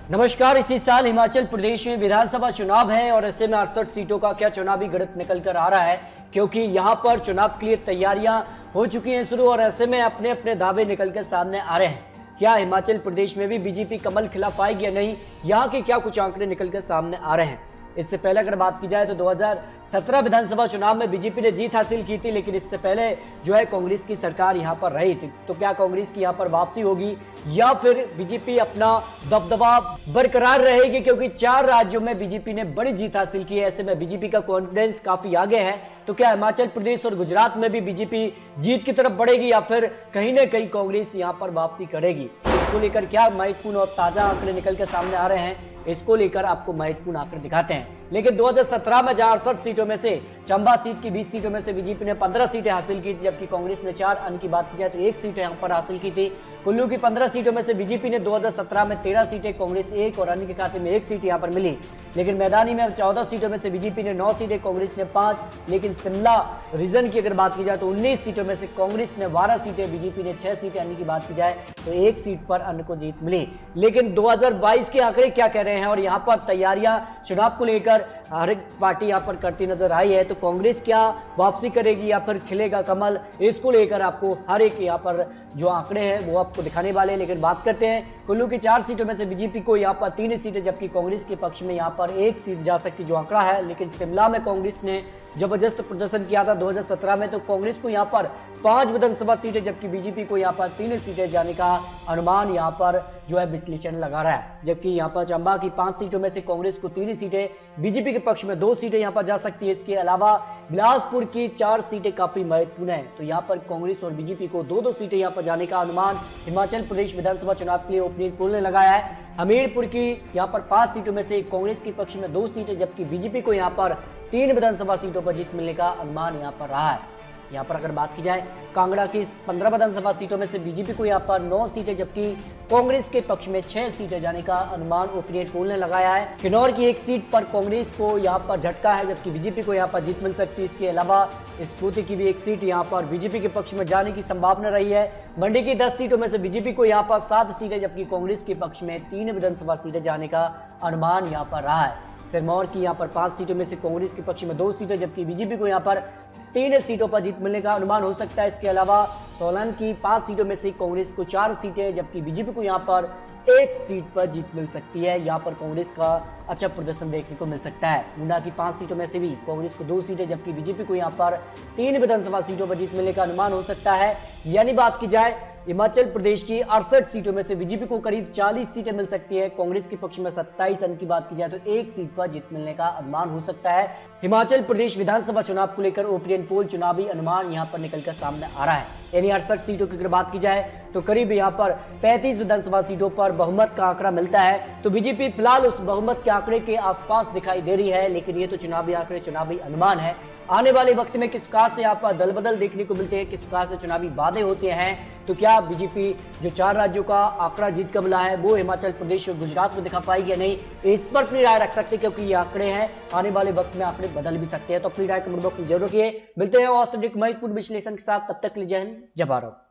नमस्कार। इसी साल हिमाचल प्रदेश में विधानसभा चुनाव है और ऐसे में 68 सीटों का क्या चुनावी गणित निकल कर आ रहा है, क्योंकि यहां पर चुनाव के लिए तैयारियां हो चुकी हैं शुरू और ऐसे में अपने अपने दावे निकल कर सामने आ रहे हैं। क्या हिमाचल प्रदेश में भी बीजेपी कमल खिला पाएगी या नहीं, यहाँ के क्या कुछ आंकड़े निकल कर सामने आ रहे हैं। इससे पहले अगर बात की जाए तो 2017 विधानसभा चुनाव में बीजेपी ने जीत हासिल की थी, लेकिन इससे पहले जो है कांग्रेस की सरकार यहां पर रही थी। तो क्या कांग्रेस की यहां पर वापसी होगी या फिर बीजेपी अपना दबदबा बरकरार रहेगी, क्योंकि 4 राज्यों में बीजेपी ने बड़ी जीत हासिल की है। ऐसे में बीजेपी का कॉन्फिडेंस काफी आगे है। तो क्या हिमाचल प्रदेश और गुजरात में भी बीजेपी जीत की तरफ बढ़ेगी या फिर कहीं ना कहीं कांग्रेस यहां पर वापसी करेगी, इसको लेकर क्या महत्वपूर्ण और ताजा आंकड़े निकल के सामने आ रहे हैं, इसको लेकर आपको महत्वपूर्ण आंकड़े दिखाते हैं। लेकिन 2017 में 68 सीटों में से चंबा सीट की 20 सीटों में से बीजेपी ने 15 सीटें हासिल की थी, जबकि कांग्रेस ने 4। अन्य की बात की जाए तो 1 सीट यहां पर हासिल की थी। कुल्लू की 15 सीटों में से बीजेपी ने 2017 में 13 सीटें, कांग्रेस 1 और अन्य के खाते में 1 सीट यहां पर मिली। लेकिन मैदानी में 14 सीटों में से बीजेपी ने 9 सीटें, कांग्रेस ने 5। लेकिन शिमला रीजन की अगर बात की जाए तो 19 सीटों में से कांग्रेस ने 12 सीटें, बीजेपी ने 6 सीटें। अन्य की बात की जाए तो 1 सीट पर अन्य को जीत मिली। लेकिन 2022 के आंकड़े क्या कह रहे हैं और यहाँ पर तैयारियां चुनाव को लेकर हर एक पार्टी यहां पर करती नजर आई है। तो कांग्रेस क्या वापसी करेगी या फिर खिलेगा कमल, इसको लेकर आपको हर एक यहां पर जो आंकड़े हैं वो आपको दिखाने वाले हैं। लेकिन बात करते हैं कुल्लू की 4 सीटों में से बीजेपी को यहां पर 3 सीटें, जबकि कांग्रेस के पक्ष में यहां पर 1 सीट जा सकती जो आंकड़ा है। लेकिन शिमला में कांग्रेस ने जबरदस्त प्रदर्शन किया था 2017 में, तो कांग्रेस को यहां पर 5 विधानसभा सीटें, जबकि बीजेपी को यहां पर 3 सीटें जाने का अनुमान यहां पर जो है विश्लेषण लगा रहा है। जबकि यहां पर चंबा की 5 सीटों में से कांग्रेस को 3 सीटें, बीजेपी के पक्ष में 2 सीटें यहां पर जा सकती है। इसके अलावा बिलासपुर की 4 सीटें काफी महत्वपूर्ण है। तो यहां पर कांग्रेस और बीजेपी को 2-2 सीटें यहां पर जाने का अनुमान हिमाचल प्रदेश विधानसभा चुनाव के लिए ओपिनियन पोल ने लगाया है। हमीरपुर की यहां पर 5 सीटों में से कांग्रेस के पक्ष में 2 सीटें, जबकि बीजेपी को यहां पर 3 विधानसभा सीटों पर जीत मिलने का अनुमान यहां पर रहा है। यहाँ पर अगर बात की जाए कांगड़ा की 15 विधानसभा सीटों में से बीजेपी को यहाँ पर 9 सीटें, जबकि कांग्रेस के पक्ष में 6 सीटें जाने का अनुमान ओपिनियन पोल ने लगाया है। किन्नौर की 1 सीट पर कांग्रेस को यहाँ पर झटका है, जबकि बीजेपी को यहाँ पर जीत मिल सकती है। इसके अलावा स्फूर्ति की भी 1 सीट यहाँ पर बीजेपी के पक्ष में जाने की संभावना रही है। मंडी की 10 सीटों में से बीजेपी को यहाँ पर 7 सीटें, जबकि कांग्रेस के पक्ष में 3 विधानसभा सीटें जाने का अनुमान यहाँ पर रहा है। सिरमौर की यहाँ पर 5 सीटों में से कांग्रेस के पक्ष में 2 सीटें, जबकि बीजेपी को यहाँ पर 3 सीटों पर जीत मिलने का अनुमान हो सकता है। इसके अलावा सोलन की 5 सीटों में से कांग्रेस को 4 सीटें, जबकि बीजेपी को यहाँ पर 1 सीट पर जीत मिल सकती है। यहाँ पर कांग्रेस का अच्छा प्रदर्शन देखने को मिल सकता है। ऊना की 5 सीटों में से भी कांग्रेस को 2 सीटें, जबकि बीजेपी को यहाँ पर 3 विधानसभा सीटों पर जीत मिलने का अनुमान हो सकता है। यानी बात की जाए हिमाचल प्रदेश की 68 सीटों में से बीजेपी को करीब 40 सीटें मिल सकती है, कांग्रेस के पक्ष में 27। अन्य की बात की जाए तो 1 सीट पर जीत मिलने का अनुमान हो सकता है। हिमाचल प्रदेश विधानसभा चुनाव को लेकर ओपिनियन पोल चुनावी अनुमान यहां पर निकलकर सामने आ रहा है। यानी 68 सीटों की अगर बात की जाए तो करीब यहां पर 35 विधानसभा सीटों पर बहुमत का आंकड़ा मिलता है। तो बीजेपी फिलहाल उस बहुमत के आंकड़े के आसपास दिखाई दे रही है, लेकिन ये तो चुनावी आंकड़े, चुनावी अनुमान है। आने वाले वक्त में किस प्रकार से यहाँ पर दल बदल देखने को मिलते हैं, किस प्रकार से चुनावी वादे होते हैं, तो क्या बीजेपी जो 4 राज्यों का आंकड़ा जीत का मिला है वो हिमाचल प्रदेश और गुजरात में दिखा पाएगी या नहीं, इस पर अपनी राय रख सकते हैं, क्योंकि ये आंकड़े हैं। आने वाले वक्त में आंकड़े बदल भी सकते हैं। तो अपनी राय कमेंट बॉक्स में जरूर रखिए। मिलते हैं और महत्वपूर्ण विश्लेषण के साथ, तब तक के लिए जय हिंद, जय भारत।